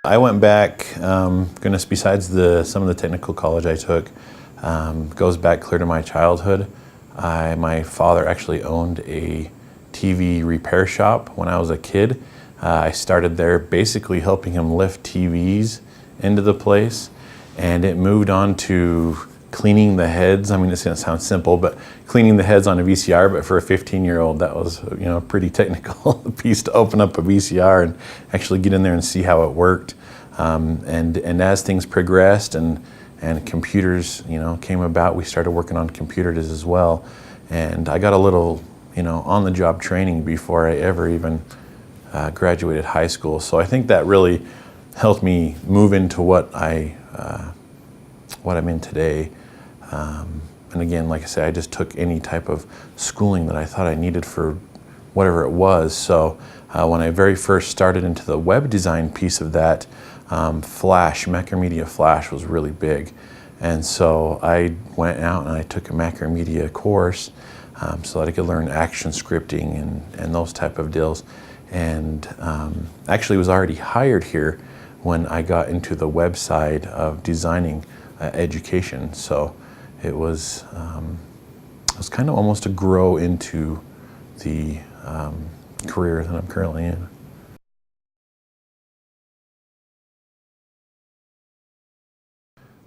I went back, goodness, besides some of the technical college I took, goes back clear to my childhood. My father actually owned a TV repair shop when I was a kid. I started there basically helping him lift TVs into the place, and it moved on to cleaning the heads. I mean, it's going to sound simple, but cleaning the heads on a VCR, but for a 15-year-old, that was, a pretty technical piece to open up a VCR and actually get in there and see how it worked. And as things progressed and computers, came about, we started working on computers as well. And I got a little, on-the-job training before I ever even graduated high school. So I think that really helped me move into what I'm in today. And again, like I say, I just took any type of schooling that I thought I needed for whatever it was. So when I very first started into the web design piece of that, Macromedia Flash was really big. And so I went out and I took a Macromedia course so that I could learn action scripting and those type of deals. And actually was already hired here when I got into the web side of designing education. So it was kind of almost to grow into the career that I'm currently in.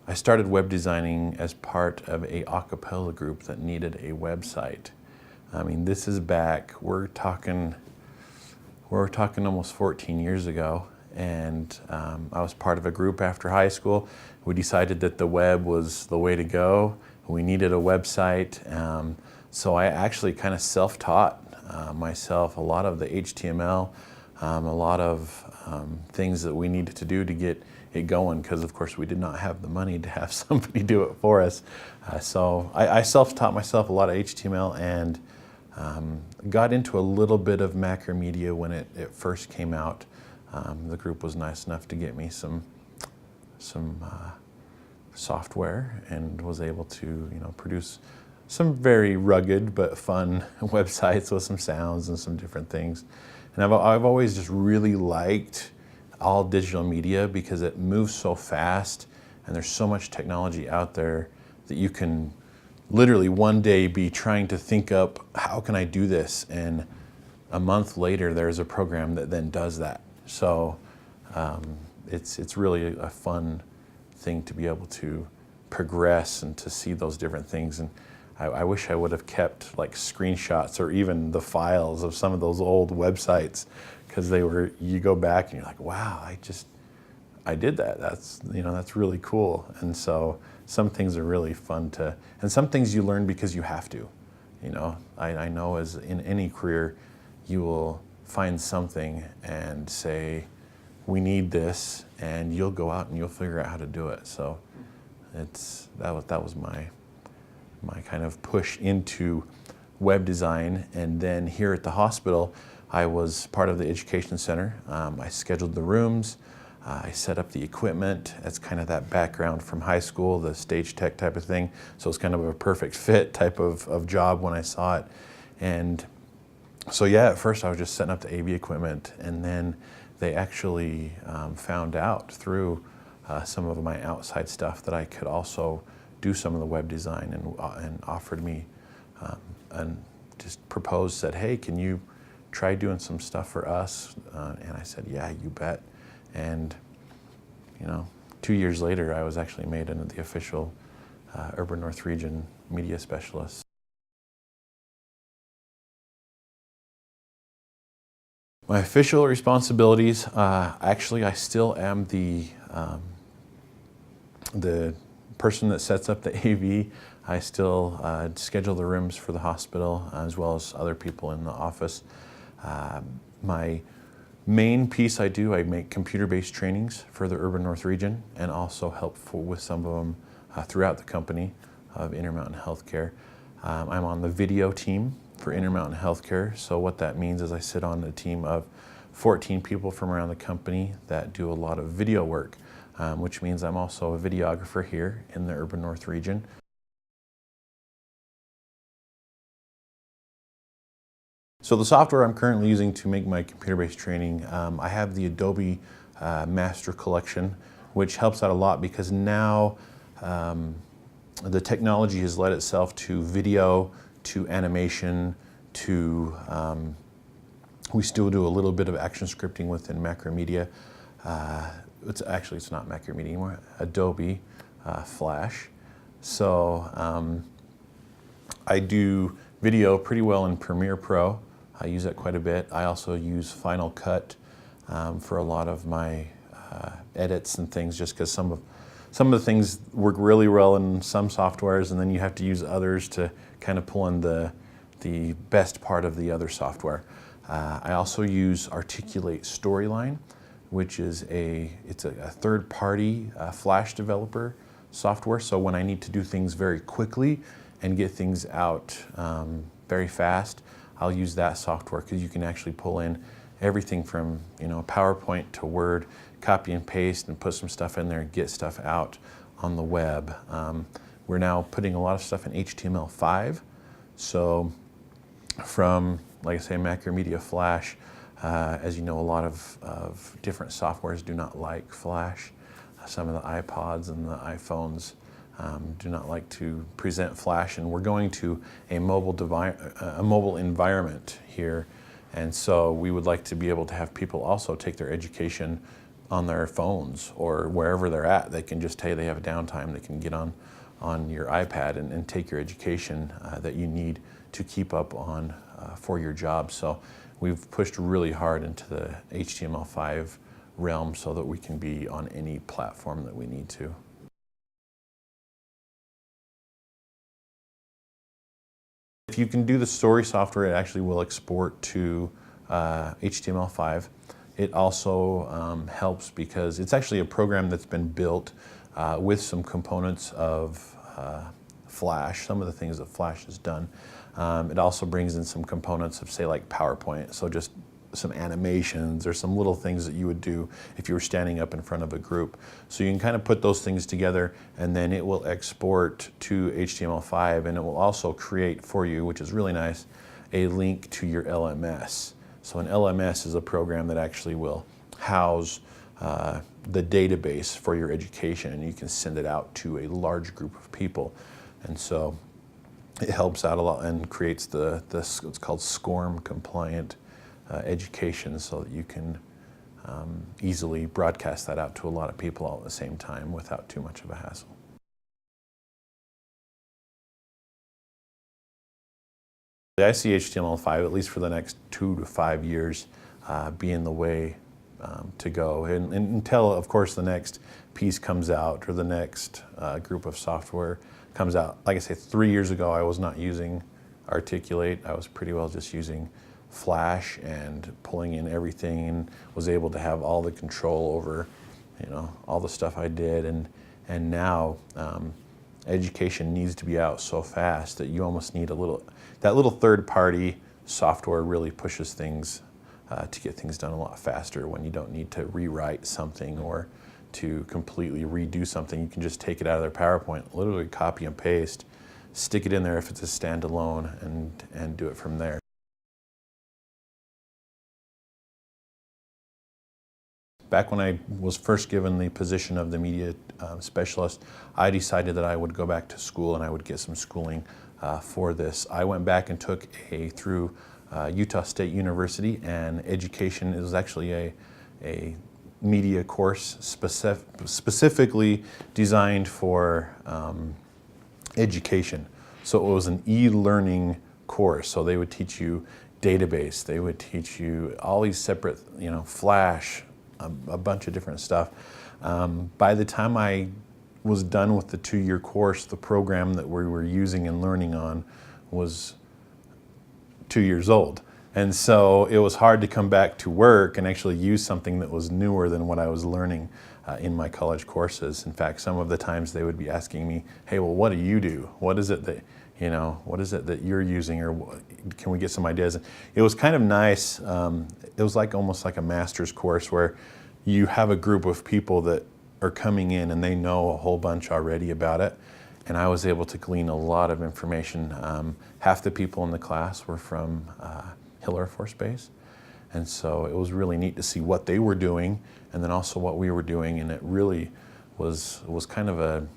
I started web designing as part of a cappella group that needed a website. I mean, this is back, we're talking almost 14 years ago, and I was part of a group after high school. We decided that the web was the way to go. We needed a website, so I actually kind of self-taught myself a lot of the HTML, a lot of things that we needed to do to get it going, because of course we did not have the money to have somebody do it for us. So I self-taught myself a lot of HTML and got into a little bit of Macromedia when it first came out. The group was nice enough to get me some software and was able to produce some very rugged but fun websites with some sounds and some different things. And I've always just really liked all digital media because it moves so fast and there's so much technology out there that you can literally one day be trying to think up, how can I do this? And a month later, there's a program that then does that. So it's really a fun thing to be able to progress and to see those different things. And I wish I would have kept like screenshots or even the files of some of those old websites, because you go back and you're like, wow, I did that. That's really cool. And so some things are really fun and some things you learn because you have to. I know as in any career, you will find something and say, we need this, and you'll go out and you'll figure out how to do it. So that was my kind of push into web design. And then here at the hospital, I was part of the education center. I scheduled the rooms, I set up the equipment. That's kind of that background from high school, the stage tech type of thing. So it's kind of a perfect fit type of job when I saw it. And so yeah, at first I was just setting up the AV equipment, and then they actually found out through some of my outside stuff that I could also do some of the web design, and offered me and just proposed, said, hey, can you try doing some stuff for us? And I said, yeah, you bet. And 2 years later, I was actually made into the official Urban North Region media specialist. My official responsibilities, actually I still am the person that sets up the AV. I still schedule the rooms for the hospital as well as other people in the office. My main piece I make computer-based trainings for the Urban North Region, and also help with some of them throughout the company of Intermountain Healthcare. I'm on the video team for Intermountain Healthcare. So what that means is I sit on a team of 14 people from around the company that do a lot of video work, which means I'm also a videographer here in the Urban North Region. So the software I'm currently using to make my computer-based training, I have the Adobe master collection, which helps out a lot because now the technology has led itself to video, to animation, to we still do a little bit of action scripting within Macromedia. It's not Macromedia anymore, Adobe Flash. So I do video pretty well in Premiere Pro. I use that quite a bit. I also use Final Cut for a lot of my edits and things, just because some of the things work really well in some softwares, and then you have to use others to kind of pull in the best part of the other software. I also use Articulate Storyline, which is it's a third-party Flash developer software. So when I need to do things very quickly and get things out very fast, I'll use that software because you can actually pull in everything from PowerPoint to Word, copy and paste, and put some stuff in there and get stuff out on the web. We're now putting a lot of stuff in HTML5. So from, like I say, Macromedia Flash, as you know, a lot of different softwares do not like Flash. Some of the iPods and the iPhones do not like to present Flash, and we're going to a mobile environment here, and so we would like to be able to have people also take their education on their phones or wherever they're at. They can just tell you they have a downtime. They can get on your iPad and take your education that you need to keep up on for your job. So we've pushed really hard into the HTML5 realm so that we can be on any platform that we need to. If you can do the story software, it actually will export to HTML5. It also helps because it's actually a program that's been built with some components of Flash, some of the things that Flash has done. It also brings in some components of, say, like PowerPoint, so just some animations or some little things that you would do if you were standing up in front of a group. So you can kind of put those things together, and then it will export to HTML5, and it will also create for you, which is really nice, a link to your LMS. So an LMS is a program that actually will house the database for your education, and you can send it out to a large group of people. And so it helps out a lot and creates what's called SCORM compliant education, so that you can easily broadcast that out to a lot of people all at the same time without too much of a hassle. I see HTML5, at least for the next 2 to 5 years, being the way to go, and until, of course, the next piece comes out or the next group of software comes out. Like I say, 3 years ago, I was not using Articulate. I was pretty well just using Flash and pulling in everything, and was able to have all the control over, all the stuff I did. And now education needs to be out so fast that you almost need that little third-party software really pushes things to get things done a lot faster when you don't need to rewrite something or to completely redo something. You can just take it out of their PowerPoint, literally copy and paste, stick it in there if it's a standalone, and do it from there. Back when I was first given the position of the media specialist, I decided that I would go back to school and I would get some schooling for this. I went back and took through Utah State University, and education. It was actually a media course specifically designed for education. So it was an e-learning course. So they would teach you database. They would teach you all these separate, Flash, a bunch of different stuff. By the time I was done with the 2-year course, the program that we were using and learning on was 2 years old. And so it was hard to come back to work and actually use something that was newer than what I was learning in my college courses. In fact, some of the times they would be asking me, hey, well, what do you do? What is it that, what is it that you're using, or can we get some ideas? It was kind of nice. It was almost like a master's course where you have a group of people that are coming in and they know a whole bunch already about it. And I was able to glean a lot of information. Half the people in the class were from Hill Air Force Base, And so it was really neat to see what they were doing and then also what we were doing. And it really was kind of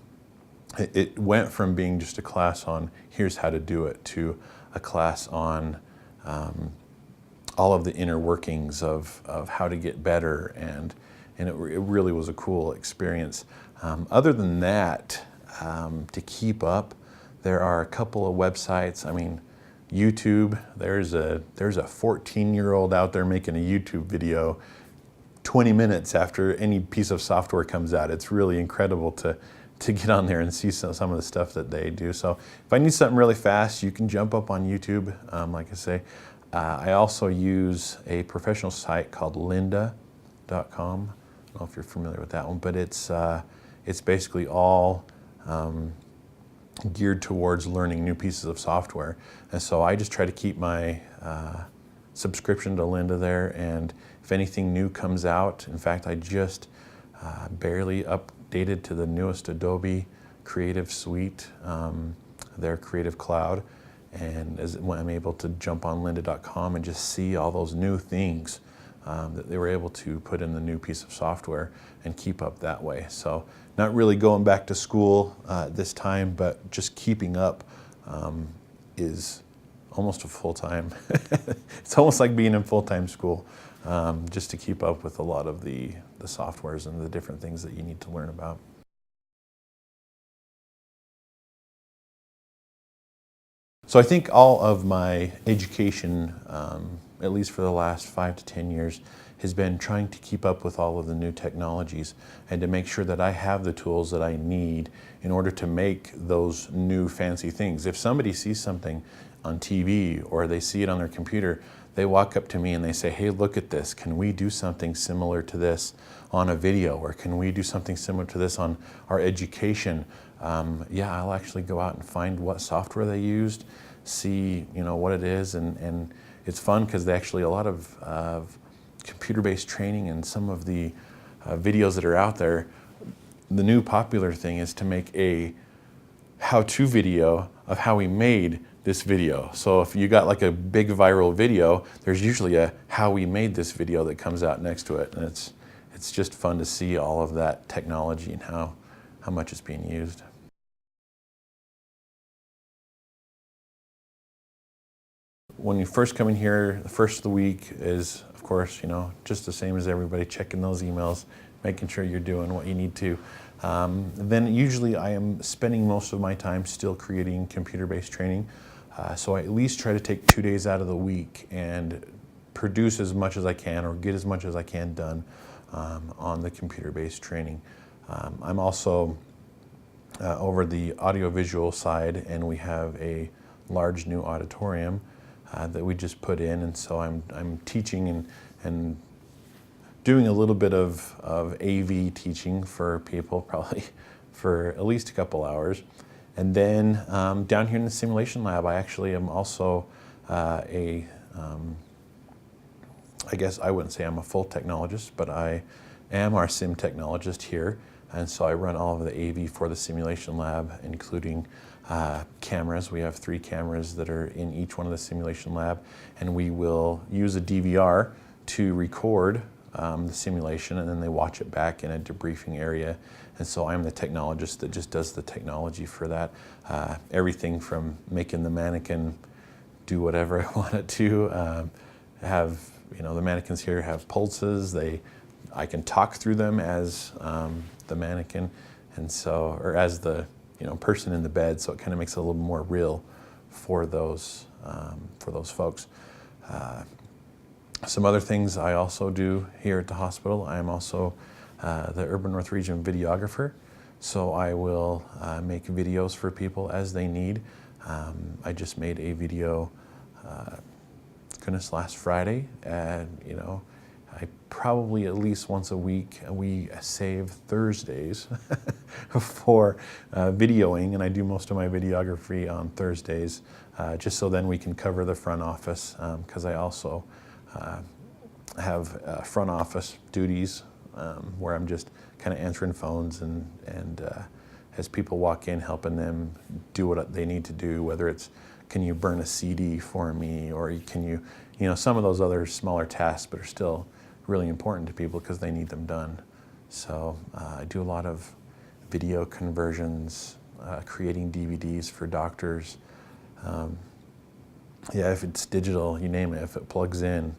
it went from being just a class on here's how to do it to a class on all of the inner workings of how to get better, and it really was a cool experience. Other than that, to keep up, there are a couple of websites. I mean, YouTube, there's a 14-year-old out there making a YouTube video 20 minutes after any piece of software comes out. It's really incredible to get on there and see some of the stuff that they do. So if I need something really fast, you can jump up on YouTube. Like I say, I also use a professional site called lynda.com. I don't know if you're familiar with that one, but it's basically all geared towards learning new pieces of software. And so I just try to keep my subscription to Lynda there, and if anything new comes out, in fact, I just barely updated to the newest Adobe Creative Suite, their Creative Cloud, and when I'm able to jump on lynda.com and just see all those new things that they were able to put in the new piece of software and keep up that way. So not really going back to school this time, but just keeping up is almost a full-time. It's almost like being in full-time school, just to keep up with a lot of the softwares and the different things that you need to learn about. So I think all of my education, at least for the last 5 to 10 years, has been trying to keep up with all of the new technologies and to make sure that I have the tools that I need in order to make those new fancy things. If somebody sees something on TV or they see it on their computer, they walk up to me and they say, hey, look at this. Can we do something similar to this on a video? Or can we do something similar to this on our education? Yeah, I'll actually go out and find what software they used, see what it is, and it's fun because they actually, a lot of computer-based training and some of the videos that are out there, the new popular thing is to make a how-to video of how we made this video. So if you got like a big viral video, there's usually a how we made this video that comes out next to it, and it's just fun to see all of that technology and how much it's being used. When you first come in here, the first of the week is, of course, just the same as everybody, checking those emails, making sure you're doing what you need to. Then usually I am spending most of my time still creating computer-based training. So I at least try to take 2 days out of the week and produce as much as I can or get as much as I can done on the computer-based training. I'm also over the audiovisual side, and we have a large new auditorium that we just put in, and so I'm teaching and doing a little bit of AV teaching for people, probably for at least a couple hours. And then down here in the simulation lab, I actually am also I guess I wouldn't say I'm a full technologist, but I am our sim technologist here. And so I run all of the AV for the simulation lab, including cameras. We have 3 cameras that are in each one of the simulation lab, and we will use a DVR to record the simulation, and then they watch it back in a debriefing area. And so I'm the technologist that just does the technology for that. Everything from making the mannequin do whatever I want it to. Have the mannequins here have pulses. I can talk through them as the mannequin, and so, or as the person in the bed. So it kind of makes it a little more real for those folks. Some other things I also do here at the hospital. I am also the Urban North Region videographer, so I will make videos for people as they need. I just made a video, goodness, last Friday, and I probably at least once a week, we save Thursdays for videoing, and I do most of my videography on Thursdays, just so then we can cover the front office, because I also have front office duties where I'm just kind of answering phones and as people walk in, helping them do what they need to do, whether it's, can you burn a CD for me, or can you some of those other smaller tasks, but are still really important to people because they need them done. So I do a lot of video conversions, creating DVDs for doctors. Yeah, if it's digital, you name it, if it plugs in,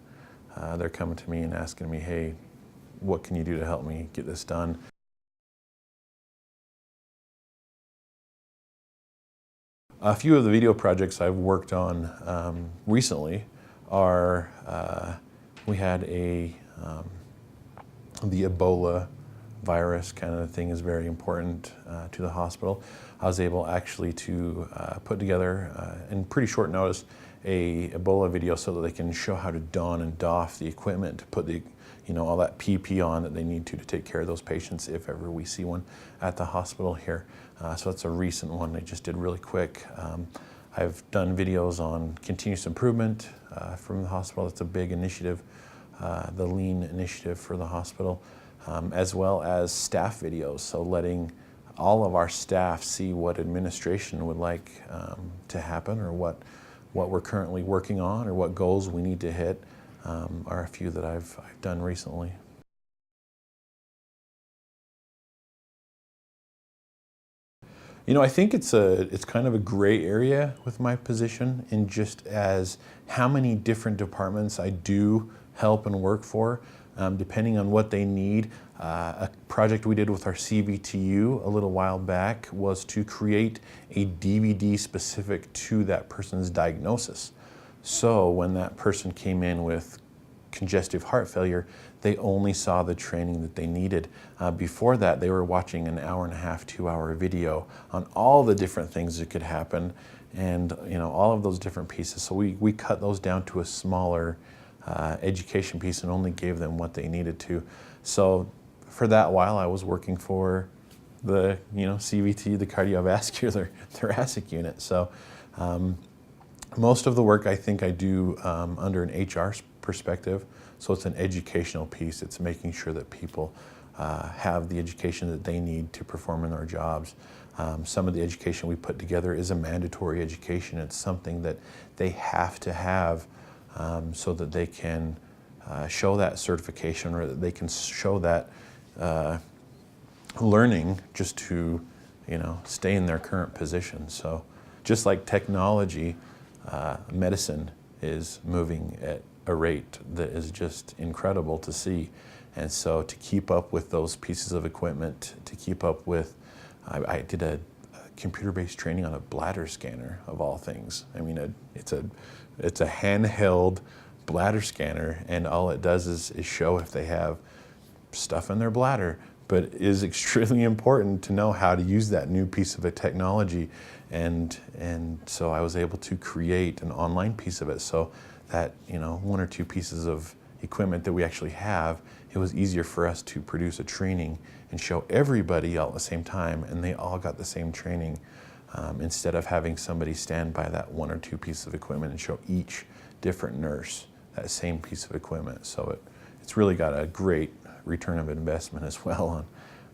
they're coming to me and asking me, hey, what can you do to help me get this done? A few of the video projects I've worked on recently are, we had the Ebola virus kind of thing is very important to the hospital. I was able actually to put together, in pretty short notice, a Ebola video so that they can show how to don and doff the equipment to put the, all that PP on that they need to take care of those patients if ever we see one at the hospital here. So that's a recent one they just did really quick. I've done videos on continuous improvement from the hospital. It's a big initiative, the lean initiative for the hospital, as well as staff videos. So letting all of our staff see what administration would like to happen, or what we're currently working on, or what goals we need to hit, are a few that I've done recently. I think it's kind of a gray area with my position, in just as how many different departments I do help and work for, depending on what they need. A project we did with our CVTU a little while back was to create a DVD specific to that person's diagnosis. So when that person came in with congestive heart failure, they only saw the training that they needed. Before that, they were watching an 1.5 to 2 hour video on all the different things that could happen, and all of those different pieces. So we cut those down to a smaller education piece and only gave them what they needed to. So for that while, I was working for the CVT, the cardiovascular thoracic unit. So most of the work I think I do under an HR perspective. So it's an educational piece. It's making sure that people have the education that they need to perform in their jobs. Some of the education we put together is a mandatory education. It's something that they have to have so that they can show that certification, or that they can show that learning just to stay in their current position. So just like technology, medicine is moving at a rate that is just incredible to see. And so to keep up with those pieces of equipment, to keep up with, I did a computer-based training on a bladder scanner, of all things. I mean, it's a handheld bladder scanner, and all it does is show if they have stuff in their bladder, but it is extremely important to know how to use that new piece of technology. And so I was able to create an online piece of it, so that 1 or 2 pieces of equipment that we actually have, it was easier for us to produce a training and show everybody all at the same time, and they all got the same training, instead of having somebody stand by that 1 or 2 pieces of equipment and show each different nurse that same piece of equipment. So it's really got a great return of investment as well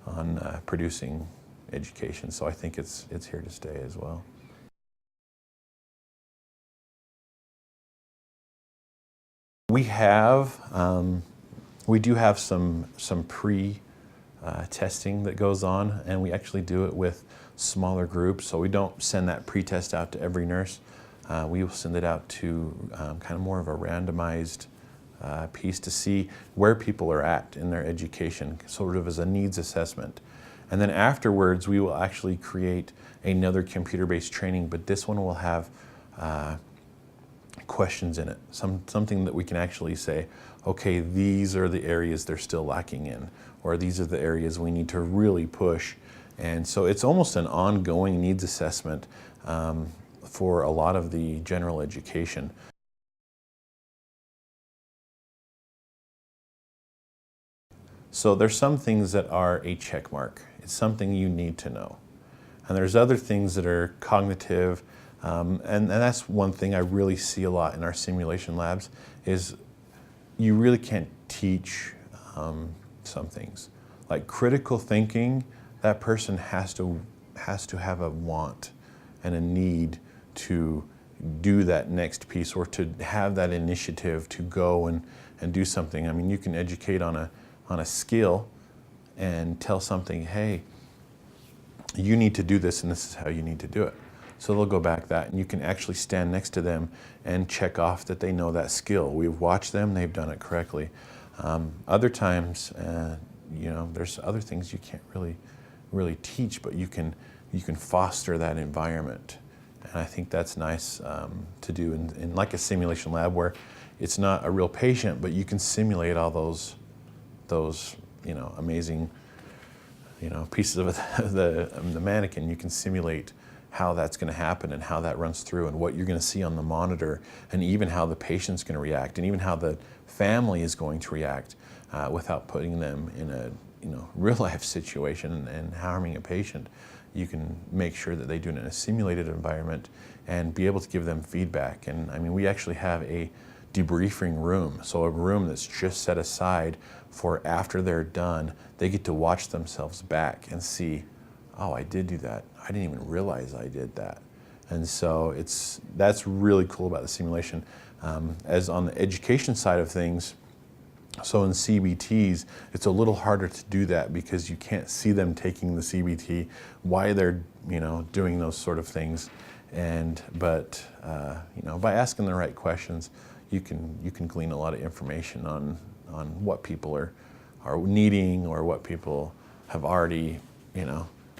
on producing education. So I think it's here to stay as well. We do have some pre-testing that goes on, and we actually do it with smaller groups. So we don't send that pre-test out to every nurse. We will send it out to kind of more of a randomized piece to see where people are at in their education, sort of as a needs assessment. And then afterwards, we will actually create another computer-based training, but this one will have questions in it, something that we can actually say, okay, these are the areas they're still lacking in, or these are the areas we need to really push. And so it's almost an ongoing needs assessment for a lot of the general education. So there's some things that are a check mark. It's something you need to know. And there's other things that are cognitive, and that's one thing I really see a lot in our simulation labs, is you really can't teach some things. Like critical thinking, that person has to have a want and a need to do that next piece, or to have that initiative to go and do something. I mean, you can educate on a skill and tell something, hey, you need to do this and this is how you need to do it. So they'll go back that, and you can actually stand next to them and check off that they know that skill. We've watched them, they've done it correctly. Other times, there's other things you can't really teach, but you can foster that environment. And I think that's nice to do in like a simulation lab, where it's not a real patient, but you can simulate all those amazing pieces of the mannequin. You can simulate how that's going to happen and how that runs through and what you're going to see on the monitor, and even how the patient's going to react, and even how the family is going to react without putting them in a real life situation and harming a patient. You can make sure that they do it in a simulated environment and be able to give them feedback. And I mean, we actually have a debriefing room, so a room that's just set aside for after they're done, they get to watch themselves back and see, oh, I did do that. I didn't even realize I did that. And so that's really cool about the simulation. As on the education side of things, so in CBTs, it's a little harder to do that because you can't see them taking the CBT, why they're doing those sort of things. But by asking the right questions, you can glean a lot of information on what people are needing, or what people have already.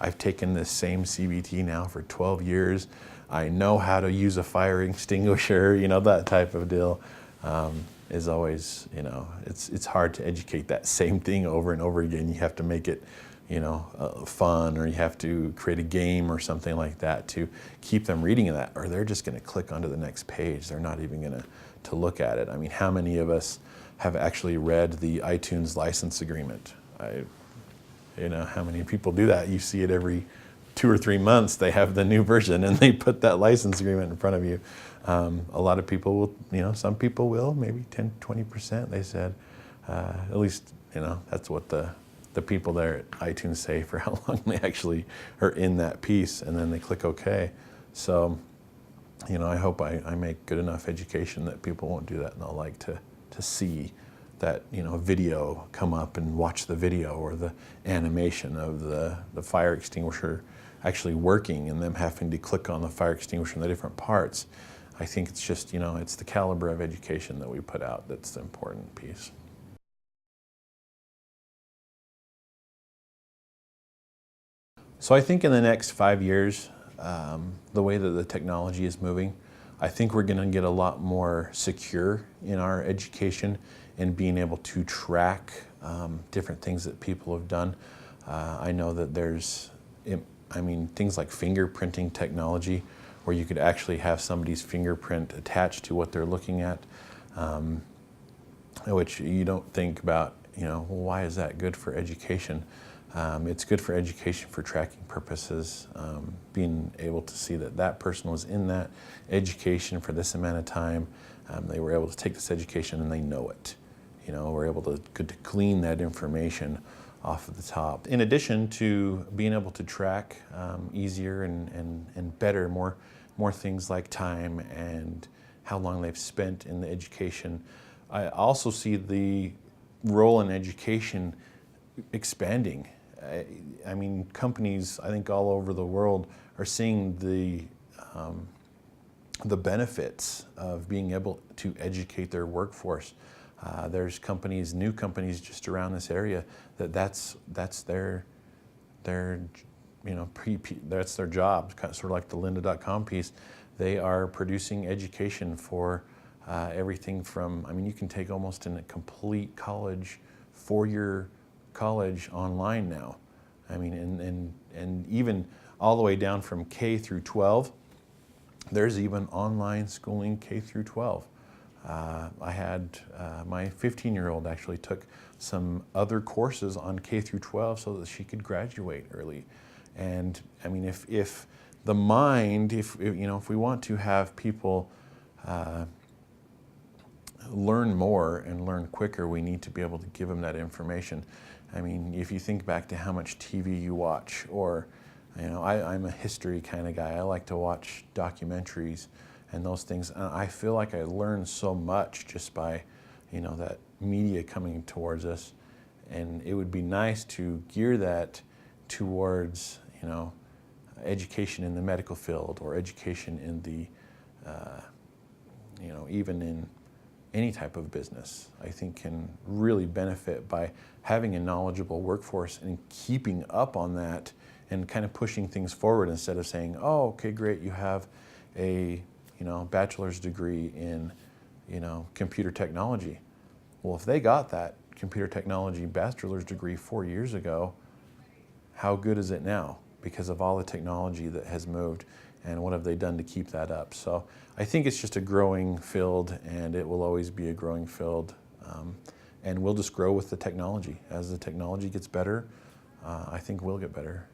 I've taken this same CBT now for 12 years. I know how to use a fire extinguisher. That type of deal. Is always, it's hard to educate that same thing over and over again. You have to make it, fun, or you have to create a game or something like that to keep them reading that, or they're just going to click onto the next page. They're not even going to look at it. I mean, how many of us have actually read the iTunes license agreement? How many people do that? You see it every 2 or 3 months. They have the new version and they put that license agreement in front of you. A lot of people will, some people will, maybe 10, 20%, they said. At least, that's what the people there at iTunes say for how long they actually are in that piece, and then they click OK. So, I hope I make good enough education that people won't do that, and they'll like to see that, video come up and watch the video, or the animation of the fire extinguisher actually working and them having to click on the fire extinguisher and the different parts. I think it's just, it's the caliber of education that we put out that's the important piece. So I think in the next 5 years, the way that the technology is moving, I think we're going to get a lot more secure in our education and being able to track different things that people have done. I know that there's, things like fingerprinting technology, where you could actually have somebody's fingerprint attached to what they're looking at, which you don't think about, well, why is that good for education? It's good for education for tracking purposes, being able to see that person was in that education for this amount of time. They were able to take this education and they know it. We're able to glean that information off of the top. In addition to being able to track easier and better, more things like time and how long they've spent in the education, I also see the role in education expanding. Companies, I think all over the world, are seeing the benefits of being able to educate their workforce. There's new companies just around this area that's their that's their job, sort of like the lynda.com piece. They are producing education for everything from, you can take almost in a complete college, 4-year college online now. And even all the way down from K through 12, there's even online schooling K through 12. I had my 15-year-old actually took some other courses on K through 12 so that she could graduate early. And if the mind, if we want to have people learn more and learn quicker, we need to be able to give them that information. If you think back to how much TV you watch, or I'm a history kind of guy. I like to watch documentaries, and those things. And I feel like I learned so much just by, that media coming towards us. And it would be nice to gear that towards, education in the medical field, or education in the, even in any type of business, I think can really benefit by having a knowledgeable workforce and keeping up on that and kind of pushing things forward instead of saying, oh, okay, great, you have a, bachelor's degree in, computer technology. Well, if they got that computer technology bachelor's degree 4 years ago, how good is it now? Because of all the technology that has moved, and what have they done to keep that up? So I think it's just a growing field, and it will always be a growing field. And we'll just grow with the technology. As the technology gets better, I think we'll get better.